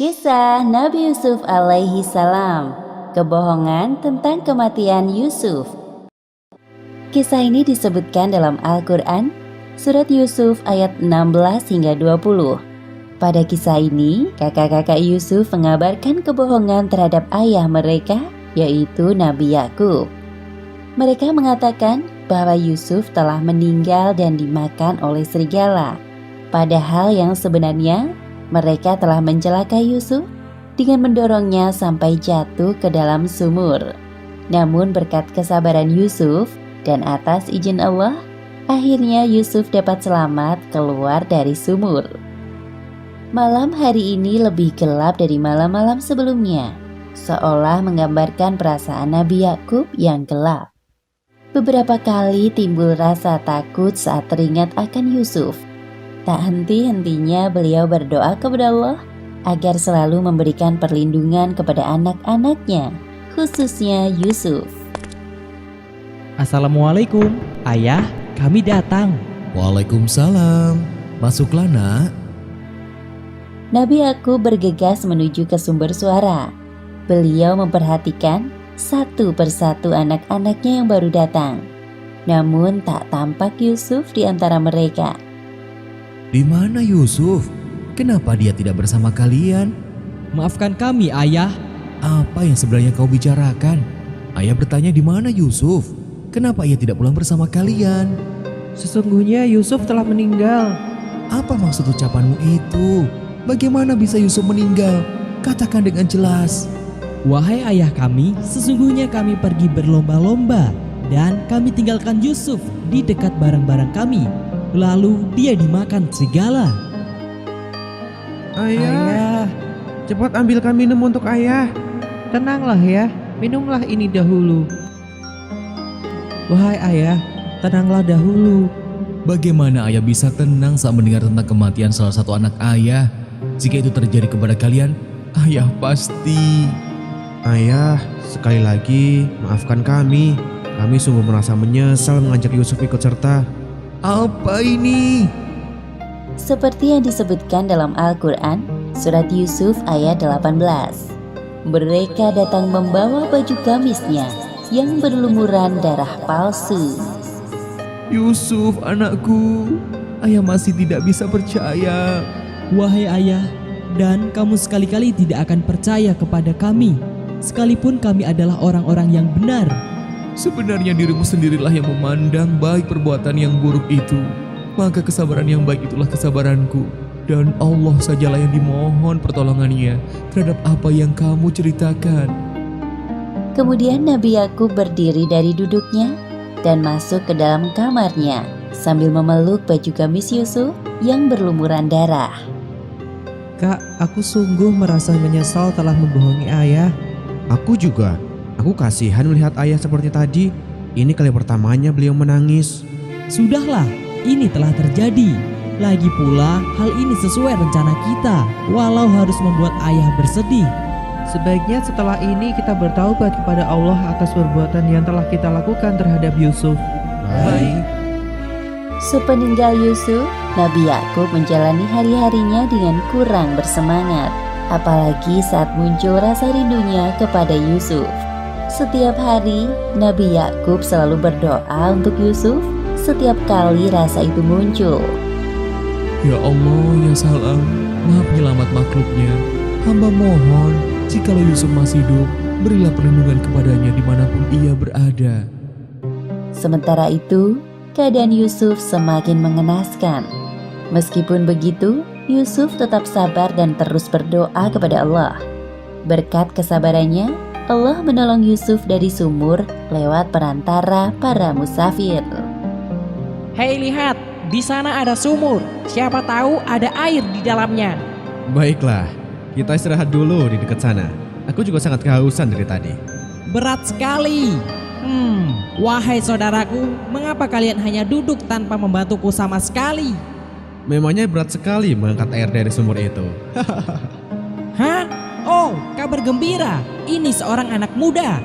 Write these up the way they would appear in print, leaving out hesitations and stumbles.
Kisah Nabi Yusuf alaihi salam. Kebohongan tentang kematian Yusuf. Kisah ini disebutkan dalam Al-Quran, surat Yusuf ayat 16 hingga 20. Pada kisah ini, kakak-kakak Yusuf mengabarkan kebohongan terhadap ayah mereka, yaitu Nabi Yakub. Mereka mengatakan bahwa Yusuf telah meninggal dan dimakan oleh serigala. Padahal yang sebenarnya, mereka telah mencelakai Yusuf dengan mendorongnya sampai jatuh ke dalam sumur. Namun berkat kesabaran Yusuf dan atas izin Allah, akhirnya Yusuf dapat selamat keluar dari sumur. Malam hari ini lebih gelap dari malam-malam sebelumnya, seolah menggambarkan perasaan Nabi Yakub yang gelap. Beberapa kali timbul rasa takut saat teringat akan Yusuf. Tak henti-hentinya beliau berdoa kepada Allah agar selalu memberikan perlindungan kepada anak-anaknya, khususnya Yusuf. Assalamualaikum, ayah, kami datang. Waalaikumsalam, masuklah nak. Nabi Yakub bergegas menuju ke sumber suara. Beliau memperhatikan satu persatu anak-anaknya yang baru datang. Namun tak tampak Yusuf di antara mereka. Di mana Yusuf? Kenapa dia tidak bersama kalian? Maafkan kami, ayah. Apa yang sebenarnya kau bicarakan? Ayah bertanya di mana Yusuf? Kenapa ia tidak pulang bersama kalian? Sesungguhnya Yusuf telah meninggal. Apa maksud ucapanmu itu? Bagaimana bisa Yusuf meninggal? Katakan dengan jelas. Wahai ayah kami, sesungguhnya kami pergi berlomba-lomba dan kami tinggalkan Yusuf di dekat barang-barang kami. Lalu dia dimakan serigala. Ayah, cepat ambilkan minum untuk ayah. Tenanglah ya, minumlah ini dahulu. Wahai ayah, tenanglah dahulu. Bagaimana ayah bisa tenang saat mendengar tentang kematian salah satu anak ayah? Jika itu terjadi kepada kalian, ayah pasti... Ayah, sekali lagi maafkan kami. Kami sungguh merasa menyesal mengajak Yusuf ikut serta. Apa ini? Seperti yang disebutkan dalam Al-Quran, surat Yusuf ayat 18. Mereka datang membawa baju gamisnya yang berlumuran darah palsu. Yusuf anakku, ayah masih tidak bisa percaya. Wahai ayah, dan kamu sekali-kali tidak akan percaya kepada kami, sekalipun kami adalah orang-orang yang benar. Sebenarnya dirimu sendirilah yang memandang baik perbuatan yang buruk itu. Maka kesabaran yang baik itulah kesabaranku. Dan Allah sajalah yang dimohon pertolongannya terhadap apa yang kamu ceritakan. Kemudian Nabi Yakub berdiri dari duduknya dan masuk ke dalam kamarnya sambil memeluk baju gamis Yusuf yang berlumuran darah. Kak, aku sungguh merasa menyesal telah membohongi ayah. Aku juga. Aku kasihan melihat ayah seperti tadi. Ini kali pertamanya beliau menangis. Sudahlah, ini telah terjadi. Lagi pula, hal ini sesuai rencana kita, walau harus membuat ayah bersedih. Sebaiknya setelah ini kita bertaubat kepada Allah atas perbuatan yang telah kita lakukan terhadap Yusuf. Baik. Sepeninggal Yusuf, Nabi Yakub menjalani hari-harinya dengan kurang bersemangat, apalagi saat muncul rasa rindunya kepada Yusuf. Setiap hari, Nabi Yakub selalu berdoa untuk Yusuf setiap kali rasa itu muncul. Ya Allah, ya Salam, Maha Penyelamat makhluknya. Hamba mohon, jikalau Yusuf masih hidup, berilah perlindungan kepadanya dimanapun ia berada. Sementara itu, keadaan Yusuf semakin mengenaskan. Meskipun begitu, Yusuf tetap sabar dan terus berdoa kepada Allah. Berkat kesabarannya, Allah menolong Yusuf dari sumur lewat perantara para musafir. Hei lihat, di sana ada sumur. Siapa tahu ada air di dalamnya. Baiklah, kita istirahat dulu di dekat sana. Aku juga sangat kehausan dari tadi. Berat sekali. Wahai saudaraku, mengapa kalian hanya duduk tanpa membantuku sama sekali? Memangnya berat sekali mengangkat air dari sumur itu. Hah? Oh, kabar gembira. Ini seorang anak muda.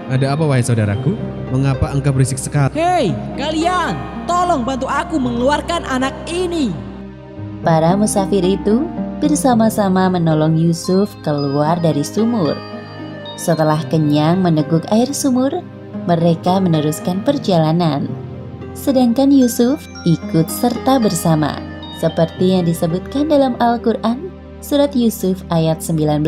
Ada apa wahai saudaraku? Mengapa engkau berisik sekali? Hei, kalian, tolong bantu aku mengeluarkan anak ini. Para musafir itu bersama-sama menolong Yusuf keluar dari sumur. Setelah kenyang meneguk air sumur, mereka meneruskan perjalanan. Sedangkan Yusuf ikut serta bersama, seperti yang disebutkan dalam Al-Quran, surat Yusuf ayat 19.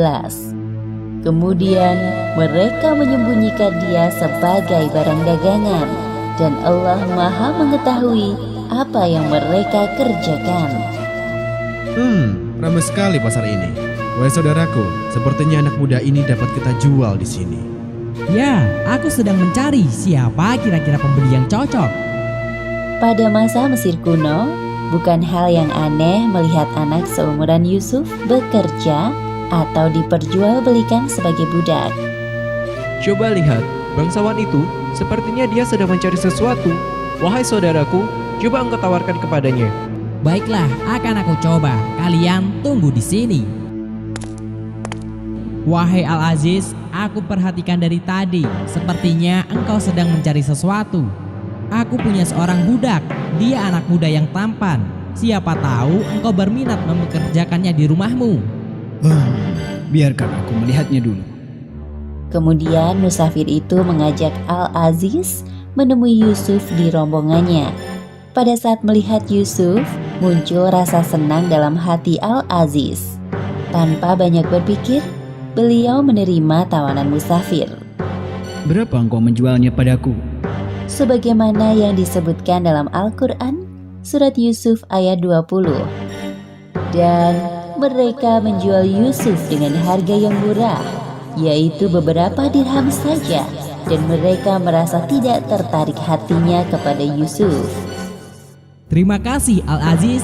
Kemudian mereka menyembunyikan dia sebagai barang dagangan, dan Allah Maha mengetahui apa yang mereka kerjakan. Ramai sekali pasar ini. Wahai saudaraku, sepertinya anak muda ini dapat kita jual di sini. Ya, aku sedang mencari siapa kira-kira pembeli yang cocok. Pada masa Mesir kuno, bukan hal yang aneh melihat anak seumuran Yusuf bekerja atau diperjualbelikan sebagai budak. Coba lihat, bangsawan itu sepertinya dia sedang mencari sesuatu. Wahai saudaraku, coba engkau tawarkan kepadanya. Baiklah, akan aku coba. Kalian tunggu di sini. Wahai Al-Aziz, aku perhatikan dari tadi. Sepertinya engkau sedang mencari sesuatu. Aku punya seorang budak. Dia anak muda yang tampan. Siapa tahu engkau berminat mempekerjakannya di rumahmu. Biarkan aku melihatnya dulu. Kemudian musafir itu mengajak Al-Aziz menemui Yusuf di rombongannya. Pada saat melihat Yusuf, muncul rasa senang dalam hati Al-Aziz. Tanpa banyak berpikir, beliau menerima tawanan musafir. Berapa engkau menjualnya padaku? Sebagaimana yang disebutkan dalam Al-Quran, surat Yusuf ayat 20. Dan mereka menjual Yusuf dengan harga yang murah, yaitu beberapa dirham saja, dan mereka merasa tidak tertarik hatinya kepada Yusuf. Terima kasih Al-Aziz.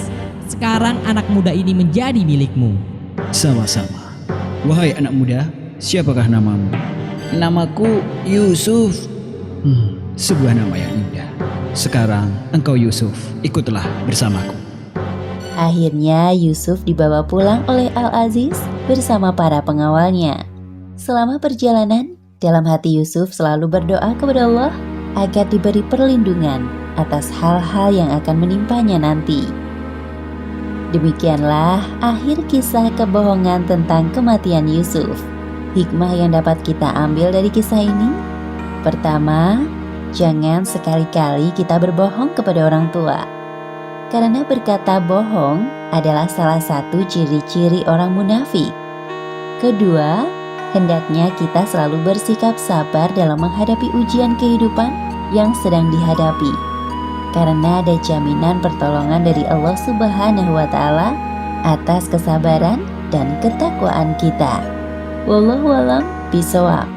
Sekarang anak muda ini menjadi milikmu. Sama-sama. Wahai anak muda, siapakah namamu? Namaku Yusuf. Sebuah nama yang indah. Sekarang engkau Yusuf, ikutlah bersamaku. Akhirnya Yusuf dibawa pulang oleh Al-Aziz bersama para pengawalnya. Selama perjalanan, dalam hati Yusuf selalu berdoa kepada Allah agar diberi perlindungan atas hal-hal yang akan menimpanya nanti. Demikianlah akhir kisah kebohongan tentang kematian Yusuf. Hikmah yang dapat kita ambil dari kisah ini: pertama, jangan sekali-kali kita berbohong kepada orang tua. Karena berkata bohong adalah salah satu ciri-ciri orang munafik. Kedua, hendaknya kita selalu bersikap sabar dalam menghadapi ujian kehidupan yang sedang dihadapi. Karena ada jaminan pertolongan dari Allah Subhanahu wa Ta'ala atas kesabaran dan ketakwaan kita. Wallahu a'lam bishawab.